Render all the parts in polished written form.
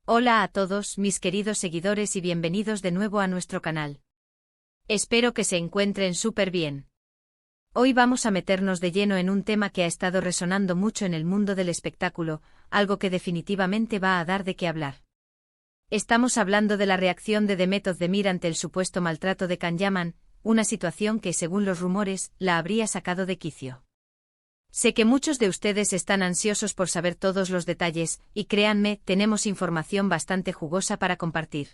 Hola a todos mis queridos seguidores y bienvenidos de nuevo a nuestro canal. Espero que se encuentren súper bien. Hoy vamos a meternos de lleno en un tema que ha estado resonando mucho en el mundo del espectáculo, algo que definitivamente va a dar de qué hablar. Estamos hablando de la reacción de Demet Özdemir ante el supuesto maltrato de Can Yaman, una situación que, según los rumores, la habría sacado de quicio. Sé que muchos de ustedes están ansiosos por saber todos los detalles, y créanme, tenemos información bastante jugosa para compartir.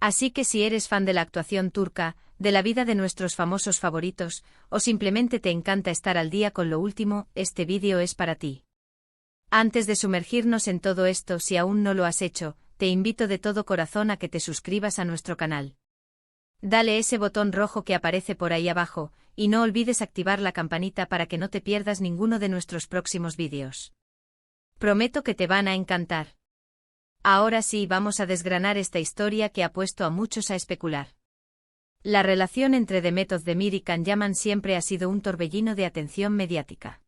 Así que si eres fan de la actuación turca, de la vida de nuestros famosos favoritos, o simplemente te encanta estar al día con lo último, este vídeo es para ti. Antes de sumergirnos en todo esto, si aún no lo has hecho, te invito de todo corazón a que te suscribas a nuestro canal. Dale ese botón rojo que aparece por ahí abajo, y no olvides activar la campanita para que no te pierdas ninguno de nuestros próximos vídeos. Prometo que te van a encantar. Ahora sí, vamos a desgranar esta historia que ha puesto a muchos a especular. La relación entre Demet Özdemir y Can Yaman siempre ha sido un torbellino de atención mediática.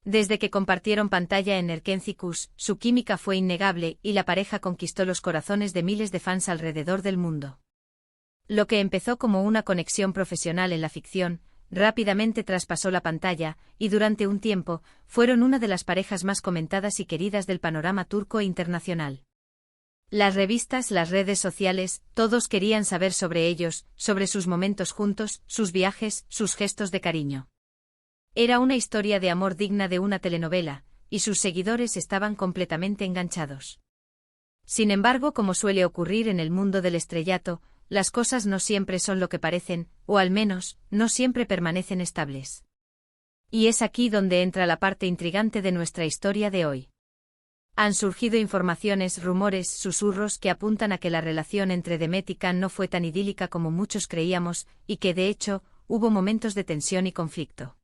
Desde que compartieron pantalla en Erkencikus, su química fue innegable y la pareja conquistó los corazones de miles de fans alrededor del mundo. Lo que empezó como una conexión profesional en la ficción, rápidamente traspasó la pantalla, y durante un tiempo, fueron una de las parejas más comentadas y queridas del panorama turco e internacional. Las revistas, las redes sociales, todos querían saber sobre ellos, sobre sus momentos juntos, sus viajes, sus gestos de cariño. Era una historia de amor digna de una telenovela, y sus seguidores estaban completamente enganchados. Sin embargo, como suele ocurrir en el mundo del estrellato, las cosas no siempre son lo que parecen, o al menos, no siempre permanecen estables. Y es aquí donde entra la parte intrigante de nuestra historia de hoy. Han surgido informaciones, rumores, susurros que apuntan a que la relación entre Demet y Can no fue tan idílica como muchos creíamos, y que de hecho, hubo momentos de tensión y conflicto.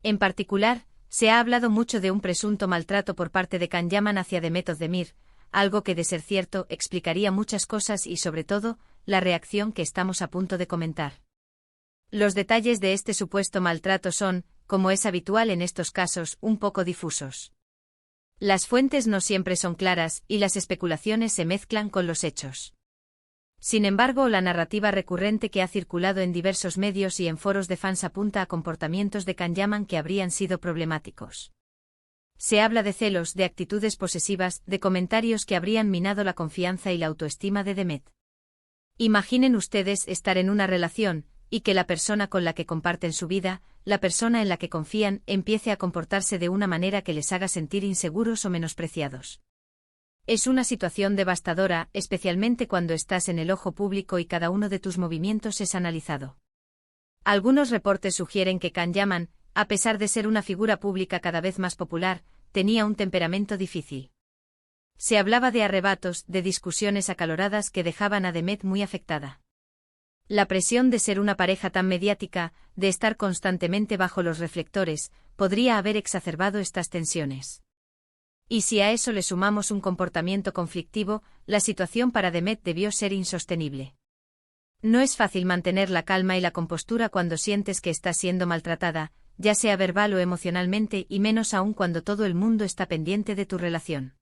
En particular, se ha hablado mucho de un presunto maltrato por parte de Can Yaman hacia Demet Özdemir, algo que de ser cierto explicaría muchas cosas y sobre todo, la reacción que estamos a punto de comentar. Los detalles de este supuesto maltrato son, como es habitual en estos casos, un poco difusos. Las fuentes no siempre son claras y las especulaciones se mezclan con los hechos. Sin embargo, la narrativa recurrente que ha circulado en diversos medios y en foros de fans apunta a comportamientos de Can Yaman que habrían sido problemáticos. Se habla de celos, de actitudes posesivas, de comentarios que habrían minado la confianza y la autoestima de Demet. Imaginen ustedes estar en una relación, y que la persona con la que comparten su vida, la persona en la que confían, empiece a comportarse de una manera que les haga sentir inseguros o menospreciados. Es una situación devastadora, especialmente cuando estás en el ojo público y cada uno de tus movimientos es analizado. Algunos reportes sugieren que Can Yaman, a pesar de ser una figura pública cada vez más popular, tenía un temperamento difícil. Se hablaba de arrebatos, de discusiones acaloradas que dejaban a Demet muy afectada. La presión de ser una pareja tan mediática, de estar constantemente bajo los reflectores, podría haber exacerbado estas tensiones. Y si a eso le sumamos un comportamiento conflictivo, la situación para Demet debió ser insostenible. No es fácil mantener la calma y la compostura cuando sientes que estás siendo maltratada, ya sea verbal o emocionalmente, y menos aún cuando todo el mundo está pendiente de tu relación.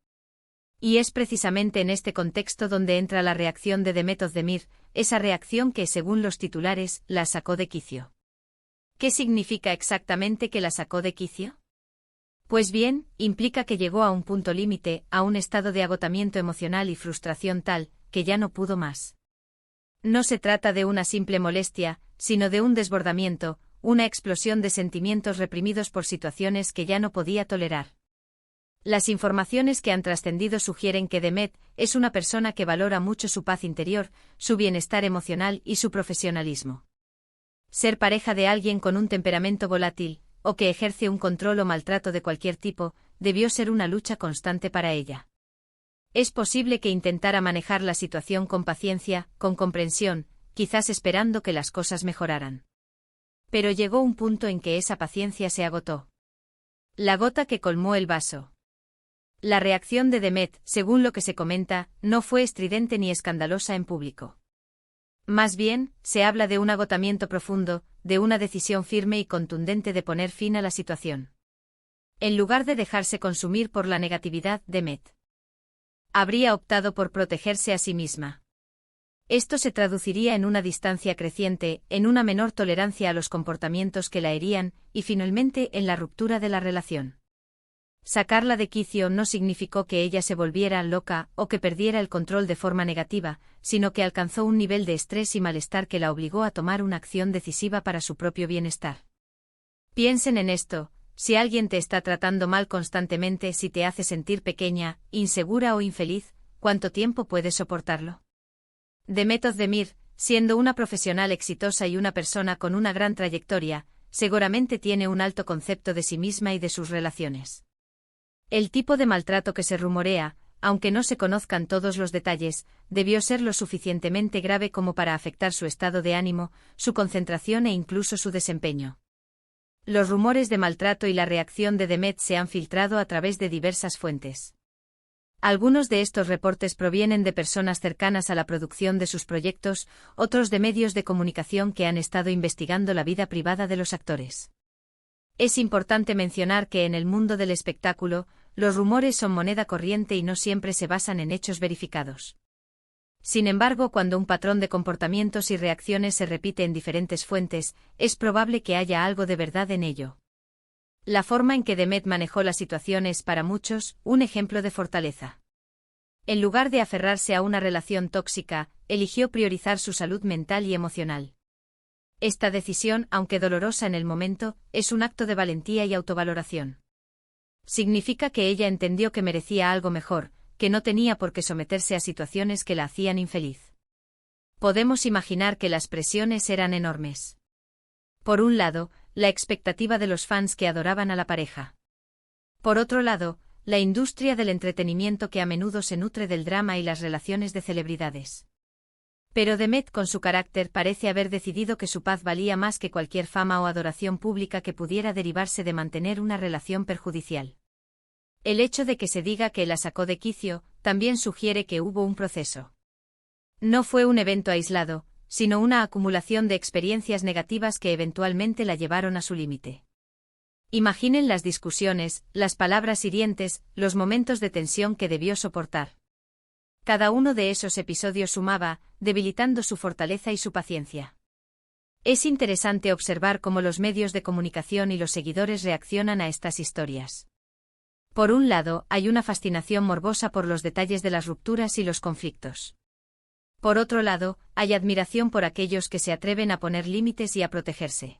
Y es precisamente en este contexto donde entra la reacción de Demet Özdemir, esa reacción que, según los titulares, la sacó de quicio. ¿Qué significa exactamente que la sacó de quicio? Pues bien, implica que llegó a un punto límite, a un estado de agotamiento emocional y frustración tal, que ya no pudo más. No se trata de una simple molestia, sino de un desbordamiento, una explosión de sentimientos reprimidos por situaciones que ya no podía tolerar. Las informaciones que han trascendido sugieren que Demet es una persona que valora mucho su paz interior, su bienestar emocional y su profesionalismo. Ser pareja de alguien con un temperamento volátil, o que ejerce un control o maltrato de cualquier tipo, debió ser una lucha constante para ella. Es posible que intentara manejar la situación con paciencia, con comprensión, quizás esperando que las cosas mejoraran. Pero llegó un punto en que esa paciencia se agotó. La gota que colmó el vaso. La reacción de Demet, según lo que se comenta, no fue estridente ni escandalosa en público. Más bien, se habla de un agotamiento profundo, de una decisión firme y contundente de poner fin a la situación. En lugar de dejarse consumir por la negatividad, Demet Habría optado por protegerse a sí misma. Esto se traduciría en una distancia creciente, en una menor tolerancia a los comportamientos que la herían, y finalmente en la ruptura de la relación. Sacarla de quicio no significó que ella se volviera loca o que perdiera el control de forma negativa, sino que alcanzó un nivel de estrés y malestar que la obligó a tomar una acción decisiva para su propio bienestar. Piensen en esto: si alguien te está tratando mal constantemente, si te hace sentir pequeña, insegura o infeliz, ¿cuánto tiempo puedes soportarlo? Demet Özdemir, siendo una profesional exitosa y una persona con una gran trayectoria, seguramente tiene un alto concepto de sí misma y de sus relaciones. El tipo de maltrato que se rumorea, aunque no se conozcan todos los detalles, debió ser lo suficientemente grave como para afectar su estado de ánimo, su concentración e incluso su desempeño. Los rumores de maltrato y la reacción de Demet se han filtrado a través de diversas fuentes. Algunos de estos reportes provienen de personas cercanas a la producción de sus proyectos, otros de medios de comunicación que han estado investigando la vida privada de los actores. Es importante mencionar que en el mundo del espectáculo, los rumores son moneda corriente y no siempre se basan en hechos verificados. Sin embargo, cuando un patrón de comportamientos y reacciones se repite en diferentes fuentes, es probable que haya algo de verdad en ello. La forma en que Demet manejó la situación es, para muchos, un ejemplo de fortaleza. En lugar de aferrarse a una relación tóxica, eligió priorizar su salud mental y emocional. Esta decisión, aunque dolorosa en el momento, es un acto de valentía y autovaloración. Significa que ella entendió que merecía algo mejor, que no tenía por qué someterse a situaciones que la hacían infeliz. Podemos imaginar que las presiones eran enormes. Por un lado, la expectativa de los fans que adoraban a la pareja. Por otro lado, la industria del entretenimiento que a menudo se nutre del drama y las relaciones de celebridades. Pero Demet, con su carácter, parece haber decidido que su paz valía más que cualquier fama o adoración pública que pudiera derivarse de mantener una relación perjudicial. El hecho de que se diga que la sacó de quicio, también sugiere que hubo un proceso. No fue un evento aislado, sino una acumulación de experiencias negativas que eventualmente la llevaron a su límite. Imaginen las discusiones, las palabras hirientes, los momentos de tensión que debió soportar. Cada uno de esos episodios sumaba, debilitando su fortaleza y su paciencia. Es interesante observar cómo los medios de comunicación y los seguidores reaccionan a estas historias. Por un lado, hay una fascinación morbosa por los detalles de las rupturas y los conflictos. Por otro lado, hay admiración por aquellos que se atreven a poner límites y a protegerse.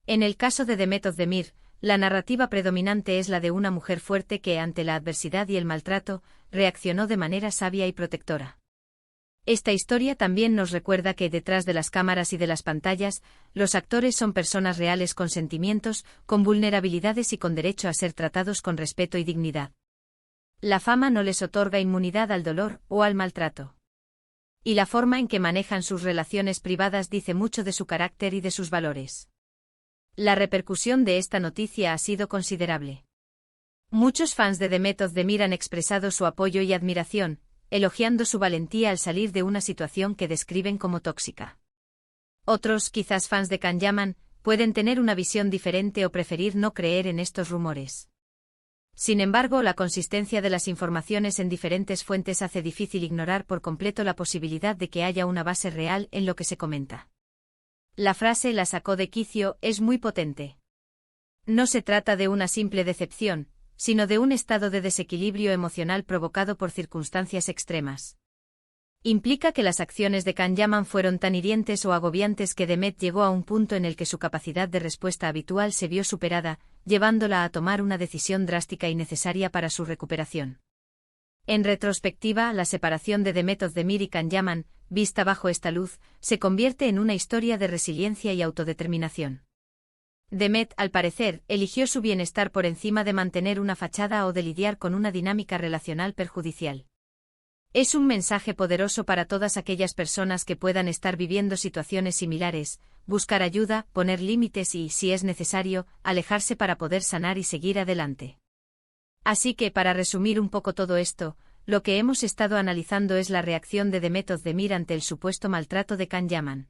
En el caso de Demet Özdemir, la narrativa predominante es la de una mujer fuerte que, ante la adversidad y el maltrato, reaccionó de manera sabia y protectora. Esta historia también nos recuerda que detrás de las cámaras y de las pantallas, los actores son personas reales con sentimientos, con vulnerabilidades y con derecho a ser tratados con respeto y dignidad. La fama no les otorga inmunidad al dolor o al maltrato. Y la forma en que manejan sus relaciones privadas dice mucho de su carácter y de sus valores. La repercusión de esta noticia ha sido considerable. Muchos fans de Demet Özdemir han expresado su apoyo y admiración, elogiando su valentía al salir de una situación que describen como tóxica. Otros, quizás fans de Can Yaman, pueden tener una visión diferente o preferir no creer en estos rumores. Sin embargo, la consistencia de las informaciones en diferentes fuentes hace difícil ignorar por completo la posibilidad de que haya una base real en lo que se comenta. La frase "la sacó de quicio" es muy potente. No se trata de una simple decepción, sino de un estado de desequilibrio emocional provocado por circunstancias extremas. Implica que las acciones de Can Yaman fueron tan hirientes o agobiantes que Demet llegó a un punto en el que su capacidad de respuesta habitual se vio superada, llevándola a tomar una decisión drástica y necesaria para su recuperación. En retrospectiva, la separación de Demet Özdemir y Can Yaman, vista bajo esta luz, se convierte en una historia de resiliencia y autodeterminación. Demet, al parecer, eligió su bienestar por encima de mantener una fachada o de lidiar con una dinámica relacional perjudicial. Es un mensaje poderoso para todas aquellas personas que puedan estar viviendo situaciones similares: buscar ayuda, poner límites y, si es necesario, alejarse para poder sanar y seguir adelante. Así que, para resumir un poco todo esto, lo que hemos estado analizando es la reacción de Demet Özdemir ante el supuesto maltrato de Can Yaman.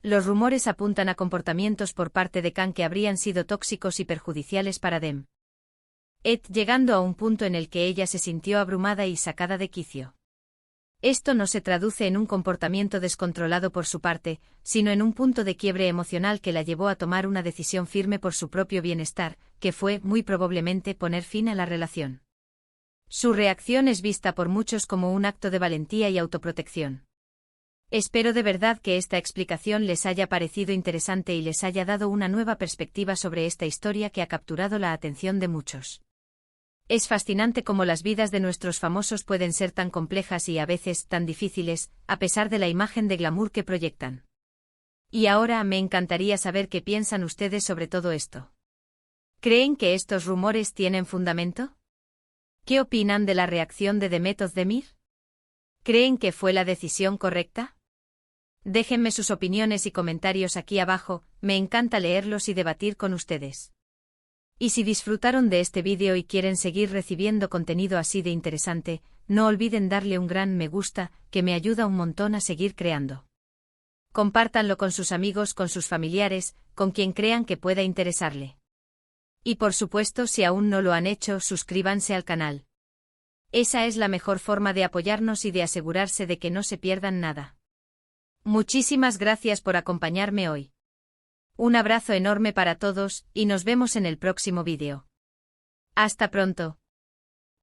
Los rumores apuntan a comportamientos por parte de Can que habrían sido tóxicos y perjudiciales para Dem. llegando a un punto en el que ella se sintió abrumada y sacada de quicio. Esto no se traduce en un comportamiento descontrolado por su parte, sino en un punto de quiebre emocional que la llevó a tomar una decisión firme por su propio bienestar, que fue, muy probablemente, poner fin a la relación. Su reacción es vista por muchos como un acto de valentía y autoprotección. Espero de verdad que esta explicación les haya parecido interesante y les haya dado una nueva perspectiva sobre esta historia que ha capturado la atención de muchos. Es fascinante cómo las vidas de nuestros famosos pueden ser tan complejas y a veces tan difíciles, a pesar de la imagen de glamour que proyectan. Y ahora me encantaría saber qué piensan ustedes sobre todo esto. ¿Creen que estos rumores tienen fundamento? ¿Qué opinan de la reacción de Demet Özdemir? ¿Creen que fue la decisión correcta? Déjenme sus opiniones y comentarios aquí abajo, me encanta leerlos y debatir con ustedes. Y si disfrutaron de este vídeo y quieren seguir recibiendo contenido así de interesante, no olviden darle un gran me gusta, que me ayuda un montón a seguir creando. Compártanlo con sus amigos, con sus familiares, con quien crean que pueda interesarle. Y por supuesto, si aún no lo han hecho, suscríbanse al canal. Esa es la mejor forma de apoyarnos y de asegurarse de que no se pierdan nada. Muchísimas gracias por acompañarme hoy. Un abrazo enorme para todos, y nos vemos en el próximo vídeo. Hasta pronto.